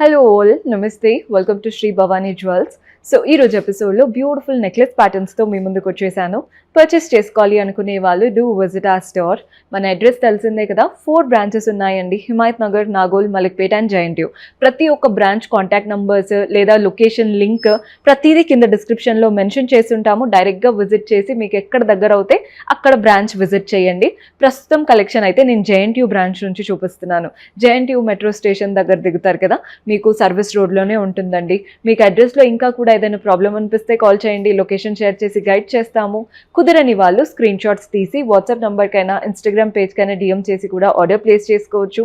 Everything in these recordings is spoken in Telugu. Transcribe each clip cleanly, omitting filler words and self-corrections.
Hello all, namaste, welcome to Shri Bhavani jewels. So ఈరోజు ఎపిసోడ్లో బ్యూటిఫుల్ నెక్లెస్ ప్యాటర్న్స్తో మీ ముందుకు వచ్చేసాను. పర్చేస్ చేసుకోవాలి అనుకునే వాళ్ళు డూ విజిట్ ఆ స్టోర్. మన అడ్రస్ తెలిసిందే కదా, 4 బ్రాంచెస్ ఉన్నాయండి. హిమాయత్ నగర్, నాగోల్, మలిక్పేట్ అండ్ జయంట్యూ. ప్రతి ఒక్క బ్రాంచ్ కాంటాక్ట్ నంబర్స్ లేదా లొకేషన్ లింక్ ప్రతిదీ కింద డిస్క్రిప్షన్లో మెన్షన్ చేసి ఉంటాము. డైరెక్ట్గా విజిట్ చేసి మీకు ఎక్కడ దగ్గర అవుతే అక్కడ బ్రాంచ్ విజిట్ చేయండి. ప్రస్తుతం కలెక్షన్ అయితే నేను జయంట్యూ బ్రాంచ్ నుంచి చూపిస్తున్నాను. జయంట్యూ మెట్రో స్టేషన్ దగ్గర దిగుతారు కదా, మీకు సర్వీస్ రోడ్లోనే ఉంటుందండి. మీకు అడ్రస్లో ఇంకా కూడా ఏదైనా ప్రాబ్లం అనిపిస్తే కాల్ చేయండి, లొకేషన్ షేర్ చేసి గైడ్ చేస్తాము. కుదరని వాళ్ళు స్క్రీన్ షాట్స్ తీసి వాట్సాప్ నెంబర్కైనా ఇన్స్టాగ్రామ్ పేజ్కైనా డిఎం చేసి కూడా ఆర్డర్ ప్లేస్ చేసుకోవచ్చు.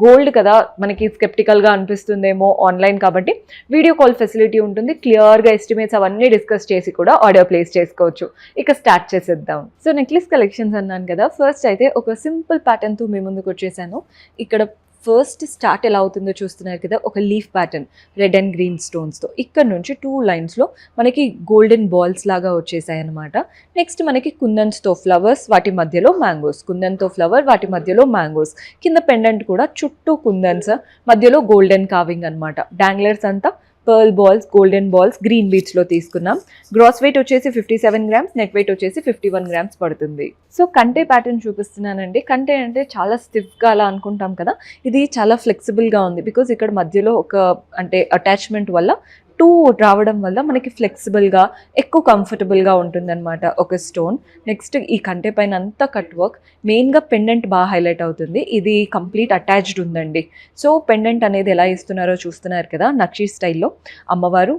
గోల్డ్ కదా, మనకి స్కెప్టికల్గా అనిపిస్తుందేమో ఆన్లైన్ కాబట్టి వీడియో కాల్ ఫెసిలిటీ ఉంటుంది. క్లియర్గా ఎస్టిమేట్స్ అవన్నీ డిస్కస్ చేసి కూడా ఆర్డర్ ప్లేస్ చేసుకోవచ్చు. ఇక స్టార్ట్ చేసేద్దాం. సో నెక్లెస్ కలెక్షన్స్ అన్నాను కదా, ఫస్ట్ అయితే ఒక సింపుల్ ప్యాటర్న్తో మీ ముందుకు వచ్చేసాను. ఇక్కడ ఫస్ట్ స్టార్ట్ ఎలా అవుతుందో చూస్తున్నారు కదా, ఒక leaf pattern red and green స్టోన్స్తో. ఇక్కడ నుంచి 2 లైన్స్లో మనకి గోల్డెన్ బాల్స్ లాగా వచ్చేసాయి అనమాట. నెక్స్ట్ మనకి కుందన్స్తో ఫ్లవర్స్, వాటి మధ్యలో మ్యాంగోస్. కుందన్తో ఫ్లవర్, వాటి మధ్యలో మ్యాంగోస్. కింద పెండెంట్ కూడా చుట్టూ కుందన్స్, మధ్యలో గోల్డెన్ కార్వింగ్ అనమాట. డాంగ్లర్స్ అంతా pearl balls, golden balls, green బీట్స్లో తీసుకున్నాం. గ్రాస్ వెయిట్ వచ్చేసి 57 గ్రామ్స్, నెట్ వెయిట్ వచ్చేసి 51 గ్రామ్స్ పడుతుంది. సో కంటే ప్యాటర్న్ చూపిస్తున్నానండి. కంటే అంటే చాలా స్టిఫ్గా అలా అనుకుంటాం కదా, ఇది చాలా ఫ్లెక్సిబుల్గా ఉంది. బికాజ్ ఇక్కడ మధ్యలో ఒక అంటే అటాచ్మెంట్ వల్ల 2 రావడం వల్ల మనకి ఫ్లెక్సిబుల్గా ఎక్కువ కంఫర్టబుల్గా ఉంటుందన్నమాట ఒక స్టోన్. నెక్స్ట్ ఈ కంటే పైన అంతా కట్ వర్క్, మెయిన్గా పెండెంట్ బాగా హైలైట్ అవుతుంది. ఇది కంప్లీట్ అటాచ్డ్ ఉందండి. సో పెండెంట్ అనేది ఎలా ఇస్తున్నారో చూస్తున్నారు కదా, నక్షీ స్టైల్లో అమ్మవారు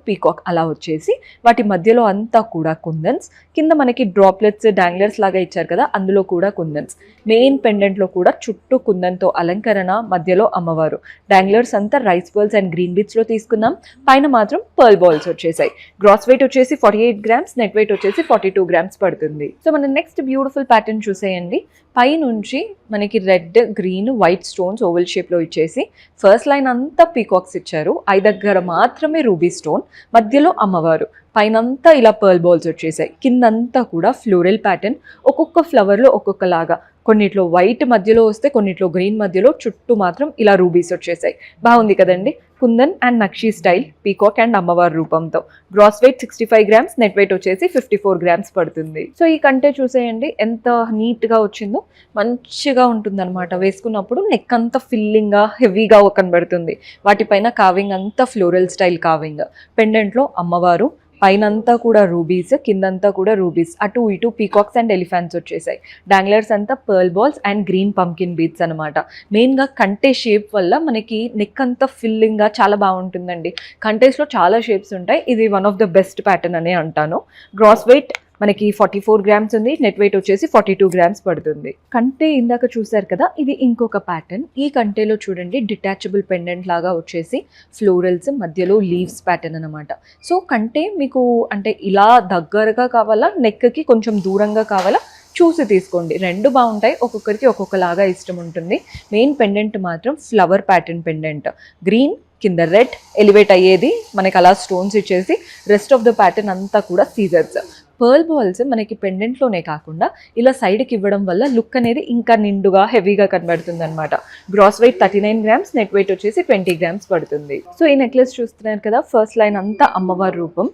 పీకాక్ అలా వచ్చేసి వాటి మధ్యలో అంతా కూడా కుందన్స్. కింద మనకి డ్రాప్లెట్స్, డాంగ్లర్స్ లాగా ఇచ్చారు కదా, అందులో కూడా కుందన్స్. మెయిన్ పెండెంట్లో కూడా చుట్టూ కుందన్తో అలంకరణ, మధ్యలో అమ్మవారు. డాంగ్లర్స్ అంతా రైస్ బాల్స్ అండ్ గ్రీన్ బీట్స్లో తీసుకున్నాం. పైన మాత్రం పర్ల్ బాల్స్ వచ్చేసాయి. గ్రాస్ వెయిట్ వచ్చేసి 48 గ్రామ్స్, నెట్ వెయిట్ వచ్చేసి 42 గ్రామ్స్ పడుతుంది. సో మన నెక్స్ట్ బ్యూటిఫుల్ ప్యాటర్న్ చూసేయండి. పై నుంచి మనకి red, green, white stones oval షేప్లో ఇచ్చేసి ఫస్ట్ లైన్ అంతా పీకాక్స్ ఇచ్చారు. దగ్గర మాత్రమే రూబీ స్టోన్, మధ్యలో అమ్మవారు. పైనంతా ఇలా పర్ల్ బాల్స్ వచ్చేసాయి. కిందంతా కూడా ఫ్లోరల్ ప్యాటర్న్, ఒక్కొక్క ఫ్లవర్లో ఒక్కొక్కలాగా. కొన్నిట్లో వైట్ మధ్యలో వస్తే, కొన్నిట్లో గ్రీన్ మధ్యలో, చుట్టూ మాత్రం ఇలా రూబీస్ వచ్చేసాయి. బాగుంది కదండి. Kundan and nakshi style, peacock and అమ్మవారి రూపంతో. Gross weight 65 grams, net weight వచ్చేసి 54 గ్రామ్స్ పడుతుంది. సో ఈ కంటే చూసేయండి ఎంత నీట్గా వచ్చిందో, మంచిగా ఉంటుందన్నమాట. వేసుకున్నప్పుడు నెక్ అంతా ఫిల్లింగ్గా హెవీగా కనబడుతుంది. వాటిపైన కావింగ్ అంతా ఫ్లోరల్ స్టైల్ కావింగ్. పెండెంట్లో అమ్మవారు, పైనంతా కూడా రూబీస్, కిందంతా కూడా రూబీస్. అటు ఇటు పీకాక్స్ అండ్ ఎలిఫెంట్స్ వచ్చేసాయి. డాంగ్లర్స్ అంతా pearl balls and green pumpkin beats అనమాట. మెయిన్గా కంటే షేప్ వల్ల మనకి నెక్ అంతా ఫిల్లింగ్గా చాలా బాగుంటుందండి. కంటేస్లో చాలా షేప్స్ ఉంటాయి, ఇది one of the best pattern అనే అంటాను. గ్రాస్ వెయిట్ మనకి 44 గ్రామ్స్ ఉంది, నెట్ వెయిట్ వచ్చేసి 42 గ్రామ్స్ పడుతుంది. కంటే ఇందాక చూసారు కదా, ఇది ఇంకొక ప్యాటర్న్. ఈ కంటేలో చూడండి డిటాచబుల్ పెండెంట్ లాగా వచ్చేసి ఫ్లోరల్స్, మధ్యలో లీవ్స్ ప్యాటర్న్ అనమాట. సో కంటే మీకు అంటే ఇలా దగ్గరగా కావాలా, నెక్కి కొంచెం దూరంగా కావాలా చూసి తీసుకోండి. 2 బాగుంటాయి, ఒక్కొక్కరికి ఒక్కొక్కలాగా ఇష్టం ఉంటుంది. మెయిన్ పెండెంట్ మాత్రం ఫ్లవర్ ప్యాటర్న్ పెండెంట్, గ్రీన్ కింద రెడ్ ఎలివేట్ అయ్యేది మనకి అలా స్టోన్స్ ఇచ్చేసి, రెస్ట్ ఆఫ్ ద ప్యాటర్న్ అంతా కూడా సీజర్స్. పర్ల్ బాల్స్ మనకి పెండెంట్లోనే కాకుండా ఇలా సైడ్కి ఇవ్వడం వల్ల లుక్ అనేది ఇంకా నిండుగా హెవీగా కనబడుతుంది అనమాట. Gross weight 39 grams, net weight వచ్చేసి 20 గ్రామ్స్ పడుతుంది. సో ఈ నెక్లెస్ చూస్తున్నారు కదా, ఫస్ట్ లైన్ అంతా అమ్మవారి రూపం,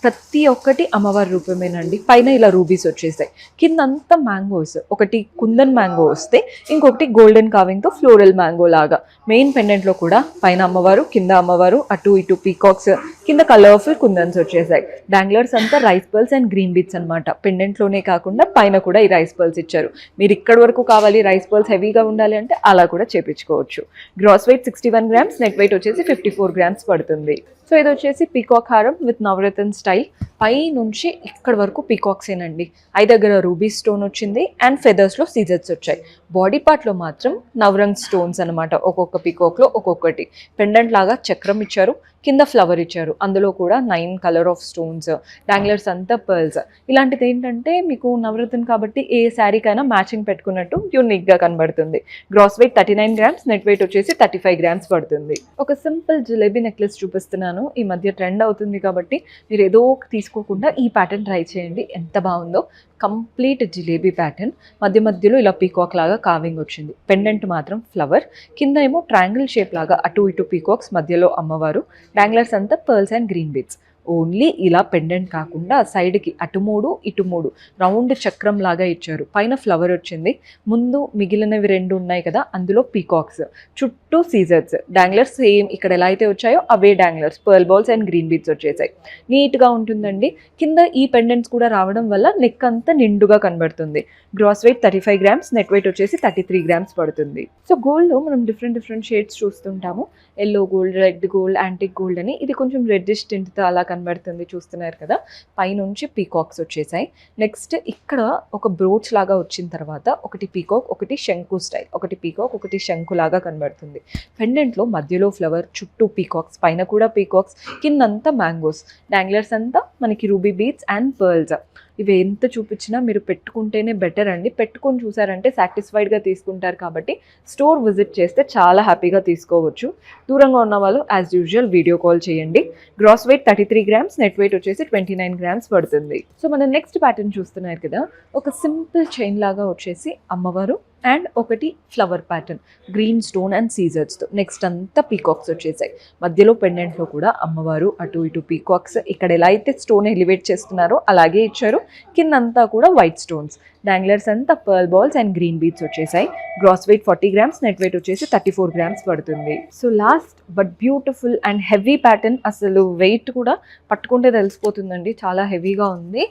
ప్రతి ఒక్కటి అమ్మవారి రూపమేనండి. పైన ఇలా రూబీస్ వచ్చేసాయి. కిందంతా మ్యాంగోస్, ఒకటి కుందన్ మ్యాంగో వస్తే ఇంకొకటి గోల్డెన్ కావింగ్తో ఫ్లోరల్ మ్యాంగో లాగా. మెయిన్ పెండెంట్లో కూడా పైన అమ్మవారు, కింద అమ్మవారు, అటు ఇటు పీకాక్స్, కింద కలర్ఫుల్ కుందన్స్ వచ్చేసాయి. డాంగ్లర్స్ అంతా rice pearls and green beats అనమాట. పెండెంట్లోనే కాకుండా పైన కూడా ఈ రైస్ పర్ల్స్ ఇచ్చారు. మీరు ఇక్కడి వరకు కావాలి రైస్ పర్ల్స్ హెవీగా ఉండాలి అంటే అలా కూడా చేపించుకోవచ్చు. Gross weight 61 grams, net weight వచ్చేసి 54 గ్రామ్స్ పడుతుంది. సో ఇది వచ్చేసి పీకాక్ హారం విత్ నవరత్న స్టైల్. పై నుంచి ఇక్కడ వరకు పీకాక్సేనండి. దగ్గర రూబీ స్టోన్ వచ్చింది అండ్ ఫెదర్స్లో సీజర్స్ వచ్చాయి. బాడీ పార్ట్లో మాత్రం నవరంగ్ స్టోన్స్ అనమాట. ఒక్కొక్క పీకాక్లో ఒక్కొక్కటి. పెండెంట్ లాగా చక్రం ఇచ్చారు, కింద ఫ్లవర్ ఇచ్చారు, అందులో కూడా 9 కలర్ ఆఫ్ స్టోన్స్. డాంగ్లర్స్ అంతా పర్ల్స్. ఇలాంటిది ఏంటంటే మీకు నవరత్న కాబట్టి ఏ శారీకైనా మ్యాచింగ్ పెట్టుకున్నట్టు యూనిక్గా కనబడుతుంది. Gross weight 39 grams, net weight వచ్చేసి 35 గ్రామ్స్ పడుతుంది. ఒక సింపుల్ జిలేబీ నెక్లెస్ చూపిస్తున్నాను. చెప్తున్నాను, ఈ మధ్య ట్రెండ్ అవుతుంది కాబట్టి మీరు ఏదో తీసుకోకుండా ఈ ప్యాటర్న్ ట్రై చేయండి. ఎంత బాగుందో, కంప్లీట్ జిలేబీ ప్యాటర్న్, మధ్య మధ్యలో ఇలా పీకాక్ లాగా కావింగ్ వచ్చింది. పెండెంట్ మాత్రం ఫ్లవర్, కింద ఏమో ట్రయాంగిల్ షేప్ లాగా అటు ఇటు పీకాక్స్, మధ్యలో అమ్మవారు, డాంగ్లర్స్ అంతా pearls and green beads. Only ఇలా పెండెంట్ కాకుండా సైడ్కి అటు 3 ఇటు 3 రౌండ్ చక్రం లాగా ఇచ్చారు. పైన ఫ్లవర్ వచ్చింది, ముందు మిగిలినవి 2 ఉన్నాయి కదా, అందులో పీకాక్స్, చుట్టూ సీజర్స్, డాంగ్లర్స్ సేమ్ ఇక్కడ ఎలా అయితే వచ్చాయో అవే danglers, pearl balls and green beads వచ్చేసాయి. నీట్గా ఉంటుందండి. కింద ఈ పెండెంట్స్ కూడా రావడం వల్ల నెక్ అంతా నిండుగా కనబడుతుంది. Gross weight 35 grams, net weight వచ్చేసి 33 గ్రామ్స్ పడుతుంది. సో గోల్డ్లో మనం డిఫరెంట్ షేడ్స్ చూస్తుంటాము. Yellow gold, red gold, antique gold అని. ఇది కొంచెం రెడ్డిష్ టింట్తో అలా కనబడుతుంది, చూస్తున్నారు కదా. పైనుంచి పీకాక్స్ వచ్చేసాయి. నెక్స్ట్ ఇక్కడ ఒక బ్రోచ్ లాగా వచ్చిన తర్వాత ఒకటి పీకాక్, ఒకటి శంకు స్టైల్, ఒకటి పీకాక్, ఒకటి శంకు లాగా కనబడుతుంది. పెండెంట్లో మధ్యలో ఫ్లవర్, చుట్టూ పీకాక్స్, పైన కూడా పీకాక్స్, కిందంతా మ్యాంగోస్, డాంగ్లర్స్ అంతా మనకి రూబీ బీడ్స్ అండ్ పర్ల్స్. ఇవి ఎంత చూపించినా మీరు పెట్టుకుంటేనే బెటర్ అండి. పెట్టుకొని చూసారంటే సాటిస్ఫైడ్గా తీసుకుంటారు. కాబట్టి స్టోర్ విజిట్ చేస్తే చాలా హ్యాపీగా తీసుకోవచ్చు. దూరంగా ఉన్న వాళ్ళు యాజ్ యూజువల్ వీడియో కాల్ చేయండి. Gross weight 33 grams, net weight వచ్చేసి 29 గ్రామ్స్ పడుతుంది. సో మనం నెక్స్ట్ ప్యాటర్న్ చూస్తున్నారు కదా, ఒక సింపుల్ చైన్ లాగా వచ్చేసి అమ్మవారు అండ్ ఒకటి flower pattern, green stone and సీజర్స్తో. నెక్స్ట్ అంతా పీకాక్స్ వచ్చేసాయి. మధ్యలో పెండెంట్లో కూడా అమ్మవారు, అటు ఇటు పీకాక్స్. ఇక్కడ ఎలా అయితే స్టోన్ ఎలివేట్ చేస్తున్నారో అలాగే ఇచ్చారు. కిందంతా కూడా వైట్ స్టోన్స్, డాంగ్లర్స్ అంతా pearl balls and green beads వచ్చేసాయి. Gross weight 40 grams, net weight వచ్చేసి 34 గ్రామ్స్ పడుతుంది. So last but beautiful and heavy pattern, అసలు వెయిట్ కూడా పట్టుకుంటే తెలిసిపోతుందండి, చాలా హెవీగా ఉంది.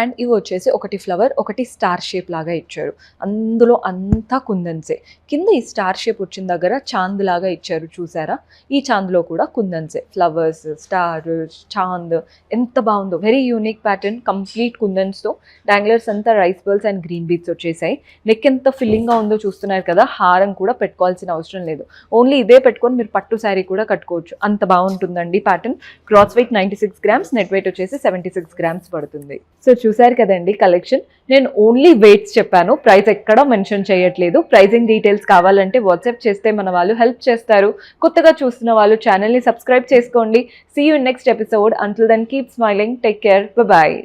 అండ్ ఇవి వచ్చేసి ఒకటి ఫ్లవర్, ఒకటి స్టార్ షేప్ లాగా ఇచ్చారు. అందులో అంతా కుందన్సే. కింద ఈ స్టార్ షేప్ వచ్చిన దగ్గర చాంద్ లాగా ఇచ్చారు, చూసారా. ఈ చాంద్లో కూడా కుందన్సే, ఫ్లవర్స్, స్టార్, చాంద్. ఎంత బాగుందో, వెరీ యూనిక్ ప్యాటర్న్, కంప్లీట్ కుందన్స్తో. డాంగ్లర్స్ అంతా rice balls and green beads వచ్చేసాయి. నెక్ ఎంత ఫిల్లింగ్గా ఉందో చూస్తున్నారు కదా. హారం కూడా పెట్టుకోవాల్సిన అవసరం లేదు, ఓన్లీ ఇదే పెట్టుకొని మీరు పట్టు శారీ కూడా కట్టుకోవచ్చు. అంత బాగుంటుందండి pattern. Gross weight 96 grams, net weight వచ్చేసి 76 గ్రామ్స్ పడుతుంది. సో చూసారు కదండి కలెక్షన్. నేను ఓన్లీ వెయిట్స్ చెప్పాను, ప్రైస్ ఎక్కడా మెన్షన్ చేయట్లేదు. ప్రైజింగ్ డీటెయిల్స్ కావాలంటే వాట్సాప్ చేస్తే మన వాళ్ళు హెల్ప్ చేస్తారు. కొత్తగా చూస్తున్న వాళ్ళు ఛానల్ని సబ్స్క్రైబ్ చేసుకోండి. See you in next episode. Until then keep smiling, take care, bye.